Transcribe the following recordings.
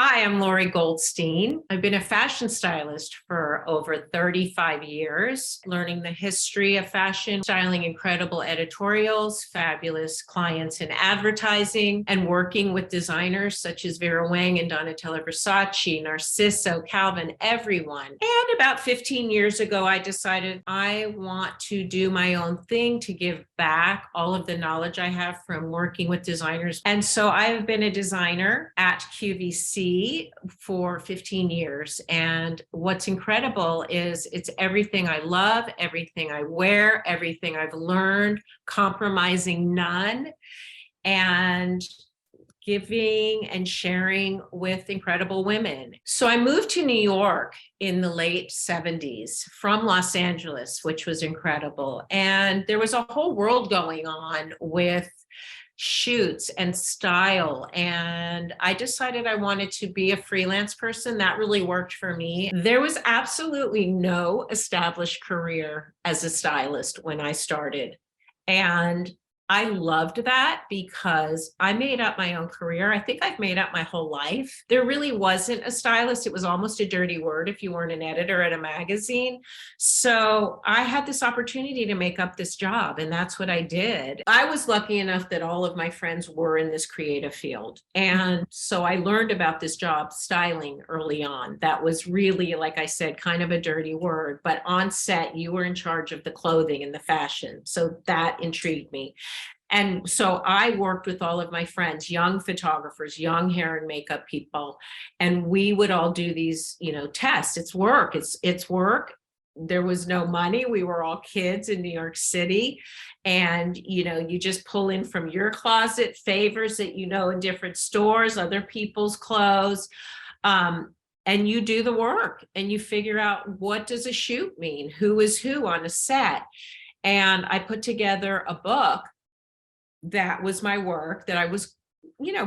Hi, I'm Lori Goldstein. I've been a fashion stylist for over 35 years, learning the history of fashion, styling incredible editorials, fabulous clients in advertising, and working with designers such as Vera Wang and Donatella Versace, Narciso, Calvin, everyone. And about 15 years ago, I decided I want to do my own thing to give back all of the knowledge I have from working with designers. And so I've been a designer at QVC for 15 years. And what's incredible is it's everything I love, everything I wear, everything I've learned, compromising none, and giving and sharing with incredible women. So I moved to New York in the late 70s from Los Angeles, which was incredible. And there was a whole world going on with shoots and style. And I decided I wanted to be a freelance person. That really worked for me. There was absolutely no established career as a stylist when I started. And I loved that because I made up my own career. I think I've made up my whole life. There really wasn't a stylist. It was almost a dirty word if you weren't an editor at a magazine. So I had this opportunity to make up this job, and that's what I did. I was lucky enough that all of my friends were in this creative field. And so I learned about this job, styling, early on. That was really, like I said, kind of a dirty word, but on set, you were in charge of the clothing and the fashion. So that intrigued me. And so I worked with all of my friends, young photographers, young hair and makeup people, and we would all do these, tests. It's work. It's work. There was no money. We were all kids in New York City. And, you just pull in from your closet favors that in different stores, other people's clothes. And you do the work and you figure out, what does a shoot mean? Who is who on a set? And I put together a book. That was my work that I was,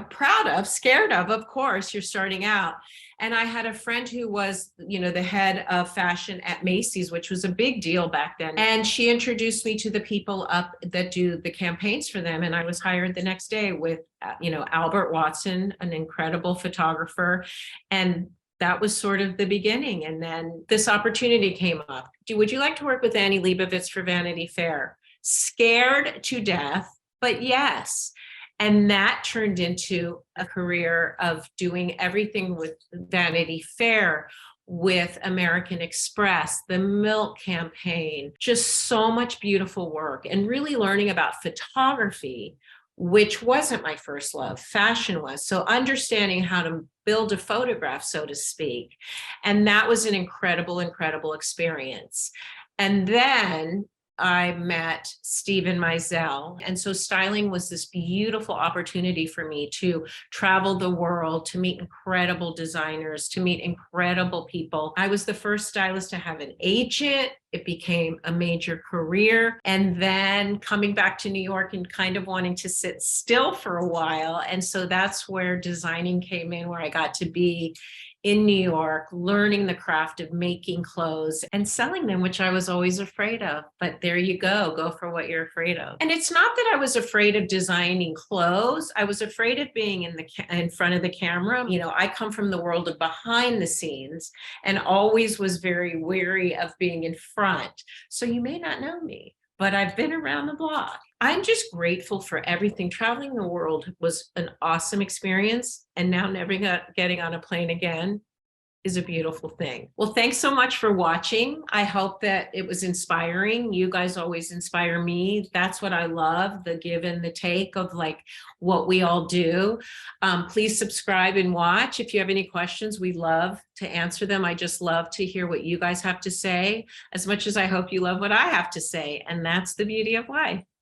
proud of, scared of course, you're starting out. And I had a friend who was, the head of fashion at Macy's, which was a big deal back then. And she introduced me to the people up that do the campaigns for them. And I was hired the next day with, Albert Watson, an incredible photographer. And that was sort of the beginning. And then this opportunity came up. Would you like to work with Annie Leibovitz for Vanity Fair? Scared to death. But yes, and that turned into a career of doing everything with Vanity Fair, with American Express, the Milk campaign, just so much beautiful work, and really learning about photography, which wasn't my first love, fashion was. So understanding how to build a photograph, so to speak. And that was an incredible, incredible experience. And then I met Stephen Meisel. And so styling was this beautiful opportunity for me to travel the world, to meet incredible designers, to meet incredible people. I was the first stylist to have an agent. It became a major career. And then coming back to New York and kind of wanting to sit still for a while. And so that's where designing came in, where I got to be in New York, learning the craft of making clothes and selling them, which I was always afraid of. But there you go for what you're afraid of. And it's not that I was afraid of designing clothes. I was afraid of being in front of the camera. I come from the world of behind the scenes and always was very wary of being in front. So you may not know me, but I've been around the block. I'm just grateful for everything. Traveling the world was an awesome experience. And now never getting on a plane again is a beautiful thing. Well, thanks so much for watching. I hope that it was inspiring. You guys always inspire me. That's what I love, the give and the take of what we all do. Please subscribe and watch. If you have any questions, we love to answer them. I just love to hear what you guys have to say, as much as I hope you love what I have to say. And that's the beauty of life.